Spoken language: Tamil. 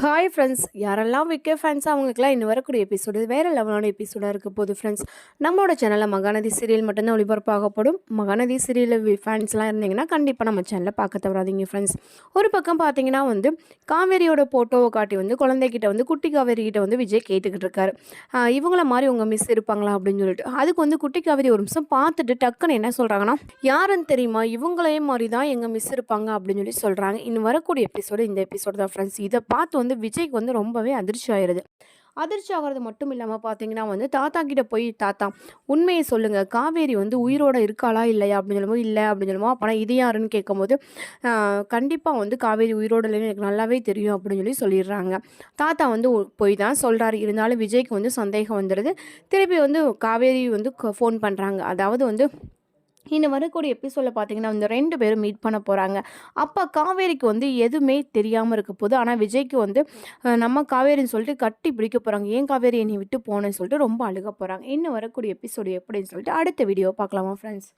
ஹாய் ஃப்ரெண்ட்ஸ், யாரெல்லாம் விக்கே ஃபேன்ஸாக அவங்களுக்குலாம் இன்னும் வரக்கூடிய எபிசோடு வேறு லெவலான எபிசோடாக இருக்க போகுது ஃப்ரெண்ட்ஸ். நம்மளோட சேனலில் மகாநதி சீரியல் மட்டும்தான் ஒளிபரப்பாகப்படும். மகாநதி சீரியல் ஃபேன்ஸ்லாம் இருந்தீங்கன்னா கண்டிப்பாக நம்ம சேனலில் பார்க்க தவறாதீங்க ஃப்ரெண்ட்ஸ். ஒரு பக்கம் பார்த்தீங்கன்னா காவேரியோட ஃபோட்டோவை காட்டி குழந்தைகிட்ட குட்டி காவேரி கிட்ட விஜய் கேட்டுக்கிட்டு இருக்காரு. இவங்கள மாதிரி உங்கள் மிஸ் இருப்பாங்களா அப்படின்னு சொல்லிட்டு. அதுக்கு குட்டி காவேரி ஒரு நிமிஷம் பார்த்துட்டு டக்குன்னு என்ன சொல்கிறாங்கன்னா, யாருன்னு தெரியுமா, இவங்களே மாதிரி தான் எங்கள் மிஸ் இருப்பாங்க அப்படின்னு சொல்லி சொல்கிறாங்க. இன்னும் வரக்கூடிய எபிசோடு இந்த எபிசோடு தான் ஃப்ரெண்ட்ஸ். இதை பார்த்து விஜய்க்கு ரொம்பவே அதிர்ச்சி ஆயிடுது. அதிர்ச்சி ஆகிறது மட்டும் இல்லாமல் பார்த்தீங்கன்னா தாத்தா கிட்ட போய், தாத்தா உண்மையை சொல்லுங்கள், காவேரி உயிரோட இருக்காளா இல்லையா அப்படின்னு சொல்லும்போது, இல்லை அப்படின்னு சொல்லுவோம். அப்போனா இது யாருன்னு கேட்கும்போது, கண்டிப்பாக காவேரி உயிரோட இல்லைன்னு எனக்கு நல்லாவே தெரியும் அப்படின்னு சொல்லிடுறாங்க. தாத்தா போய் தான் சொல்கிறாரு. இருந்தாலும் விஜய்க்கு சந்தேகம் வந்துடுது. திருப்பி காவேரி ஃபோன் பண்ணுறாங்க. அதாவது இன்னும் வரக்கூடிய எபிசோடில் பார்த்தீங்கன்னா 2 பேரும் மீட் பண்ண போகிறாங்க. அப்போ காவேரிக்கு எதுவுமே தெரியாமல் இருக்க போது. ஆனால் விஜய்க்கு நம்ம காவேரின்னு சொல்லிட்டு கட்டி பிடிக்க போகிறாங்க. ஏன் காவேரி என்னை விட்டு போனேன்னு சொல்லிட்டு ரொம்ப அழுக போகிறாங்க. இன்னும் வரக்கூடிய எபிசோடு எப்படின்னு சொல்லிட்டு அடுத்த வீடியோ பார்க்கலாமா ஃப்ரெண்ட்ஸ்.